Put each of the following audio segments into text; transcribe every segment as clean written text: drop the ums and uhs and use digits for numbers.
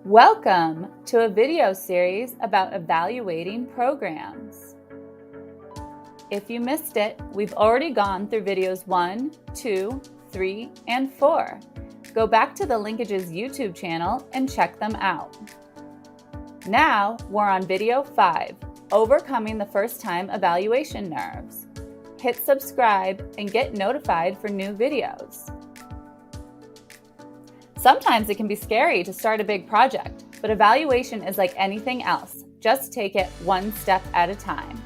Welcome to a video series about evaluating programs. If you missed it, we've already gone through videos 1, 2, 3, and 4. Go back to the LinkAGES YouTube channel and check them out. Now we're on video 5, Overcoming the First-Time Evaluation Nerves. Hit subscribe and get notified for new videos. Sometimes it can be scary to start a big project, but evaluation is like anything else. Just take it one step at a time.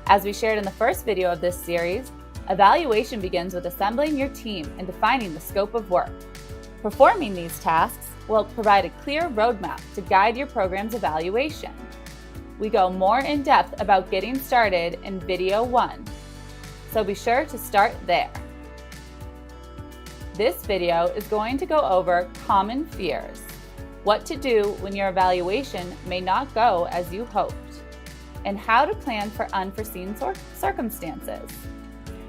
As we shared in the first video of this series, evaluation begins with assembling your team and defining the scope of work. Performing these tasks will provide a clear roadmap to guide your program's evaluation. We go more in depth about getting started in video 1, so be sure to start there. This video is going to go over common fears, what to do when your evaluation may not go as you hoped, and how to plan for unforeseen circumstances.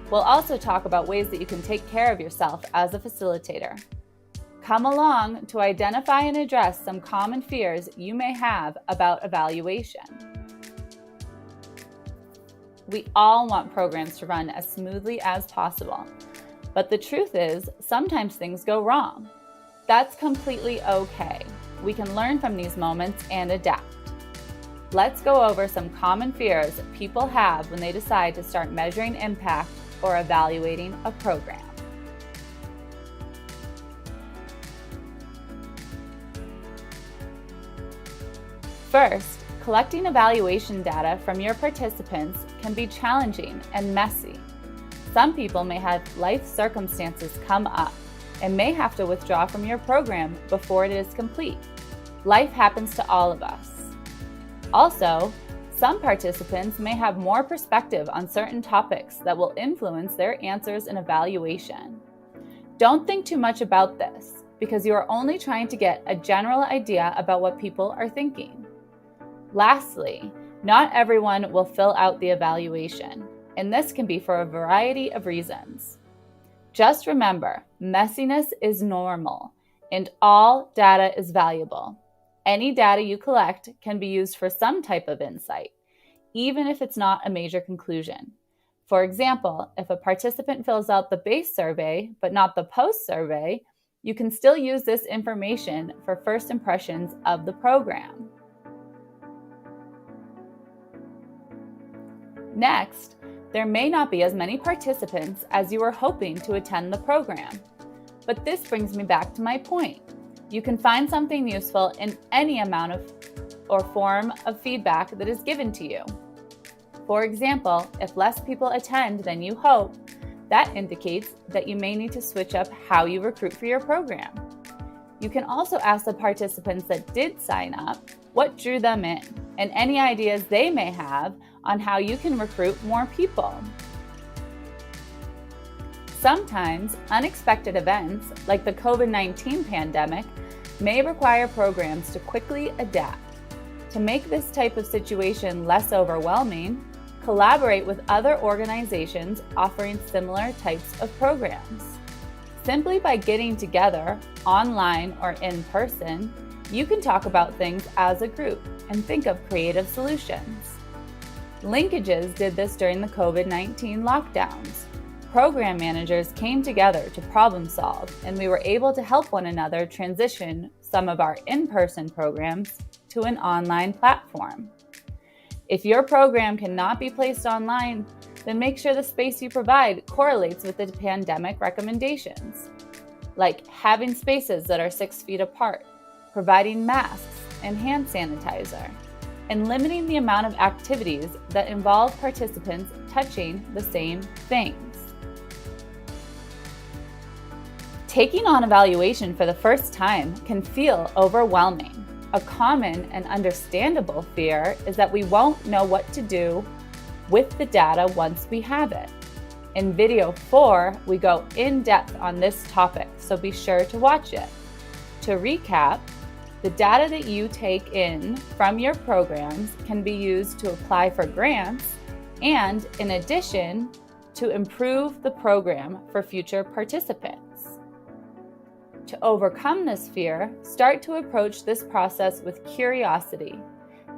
We'll also talk about ways that you can take care of yourself as a facilitator. Come along to identify and address some common fears you may have about evaluation. We all want programs to run as smoothly as possible. But the truth is, sometimes things go wrong. That's completely okay. We can learn from these moments and adapt. Let's go over some common fears people have when they decide to start measuring impact or evaluating a program. First, collecting evaluation data from your participants can be challenging and messy. Some people may have life circumstances come up and may have to withdraw from your program before it is complete. Life happens to all of us. Also, some participants may have more perspective on certain topics that will influence their answers in evaluation. Don't think too much about this, because you are only trying to get a general idea about what people are thinking. Lastly, not everyone will fill out the evaluation, and this can be for a variety of reasons. Just remember, messiness is normal, and all data is valuable. Any data you collect can be used for some type of insight, even if it's not a major conclusion. For example, if a participant fills out the base survey, but not the post survey, you can still use this information for first impressions of the program. Next, there may not be as many participants as you were hoping to attend the program. But this brings me back to my point. You can find something useful in any amount of or form of feedback that is given to you. For example, if less people attend than you hope, that indicates that you may need to switch up how you recruit for your program. You can also ask the participants that did sign up what drew them in, and any ideas they may have on how you can recruit more people. Sometimes, unexpected events, like the COVID-19 pandemic, may require programs to quickly adapt. To make this type of situation less overwhelming, collaborate with other organizations offering similar types of programs. Simply by getting together, online or in person, you can talk about things as a group and think of creative solutions. LinkAGES did this during the COVID-19 lockdowns. Program managers came together to problem solve, and we were able to help one another transition some of our in-person programs to an online platform. If your program cannot be placed online, then make sure the space you provide correlates with the pandemic recommendations, like having spaces that are 6 feet apart, providing masks and hand sanitizer, and limiting the amount of activities that involve participants touching the same things. Taking on evaluation for the first time can feel overwhelming. A common and understandable fear is that we won't know what to do with the data once we have it. In video 4, we go in depth on this topic, so be sure to watch it. To recap, the data that you take in from your programs can be used to apply for grants and, in addition, to improve the program for future participants. To overcome this fear, start to approach this process with curiosity.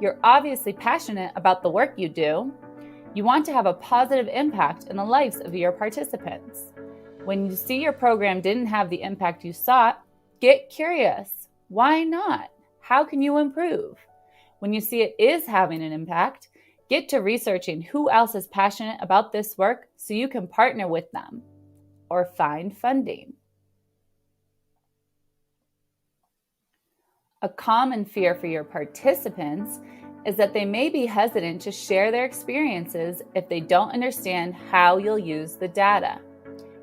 You're obviously passionate about the work you do. You want to have a positive impact in the lives of your participants. When you see your program didn't have the impact you sought, get curious. Why not? How can you improve? When you see it is having an impact, get to researching who else is passionate about this work so you can partner with them or find funding. A common fear for your participants is that they may be hesitant to share their experiences if they don't understand how you'll use the data.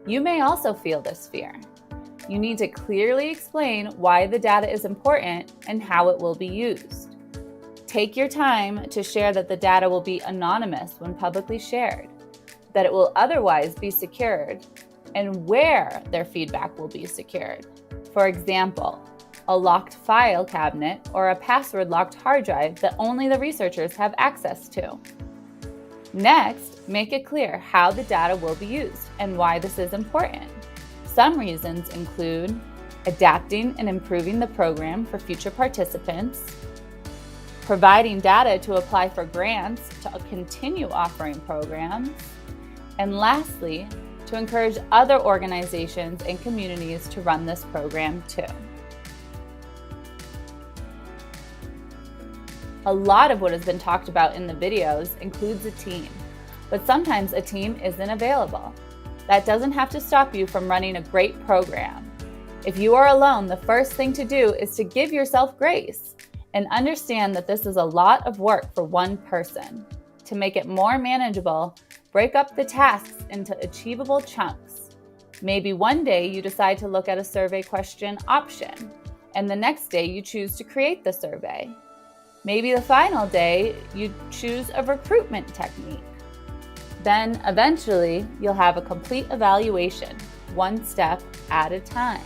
You may also feel this fear. You need to clearly explain why the data is important and how it will be used. Take your time to share that the data will be anonymous when publicly shared, that it will otherwise be secured, and where their feedback will be secured. For example, a locked file cabinet or a password-locked hard drive that only the researchers have access to. Next, make it clear how the data will be used and why this is important. Some reasons include adapting and improving the program for future participants, providing data to apply for grants to continue offering programs, and lastly, to encourage other organizations and communities to run this program too. A lot of what has been talked about in the videos includes a team, but sometimes a team isn't available. That doesn't have to stop you from running a great program. If you are alone, the first thing to do is to give yourself grace and understand that this is a lot of work for one person. To make it more manageable, break up the tasks into achievable chunks. Maybe one day you decide to look at a survey question option, and the next day you choose to create the survey. Maybe the final day you choose a recruitment technique. Then eventually you'll have a complete evaluation, one step at a time.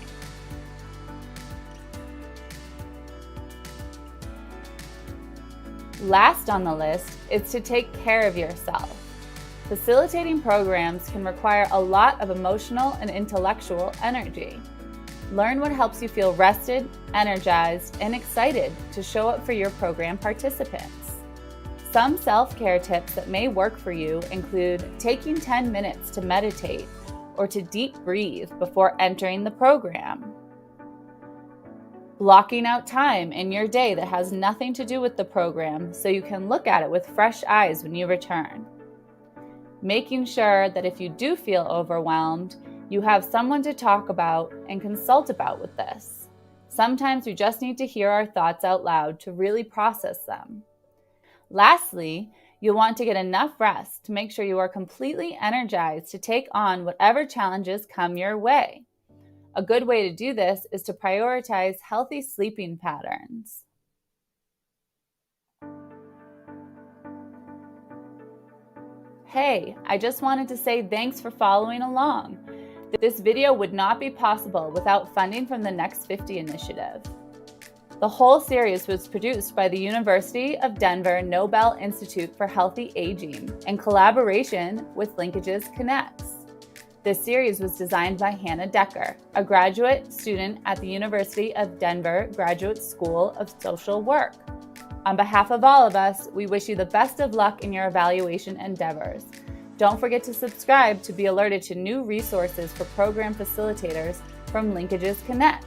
Last on the list is to take care of yourself. Facilitating programs can require a lot of emotional and intellectual energy. Learn what helps you feel rested, energized, and excited to show up for your program participants. Some self-care tips that may work for you include taking 10 minutes to meditate or to deep breathe before entering the program. Blocking out time in your day that has nothing to do with the program so you can look at it with fresh eyes when you return. Making sure that if you do feel overwhelmed, you have someone to talk about and consult about with this. Sometimes we just need to hear our thoughts out loud to really process them. Lastly, you'll want to get enough rest to make sure you are completely energized to take on whatever challenges come your way. A good way to do this is to prioritize healthy sleeping patterns. Hey, I just wanted to say thanks for following along. This video would not be possible without funding from the Next 50 initiative. The whole series was produced by the University of Denver Knoebel Institute for Healthy Aging in collaboration with LinkAGES Connects. This series was designed by Hannah Decker, a graduate student at the University of Denver Graduate School of Social Work. On behalf of all of us, we wish you the best of luck in your evaluation endeavors. Don't forget to subscribe to be alerted to new resources for program facilitators from LinkAGES Connect.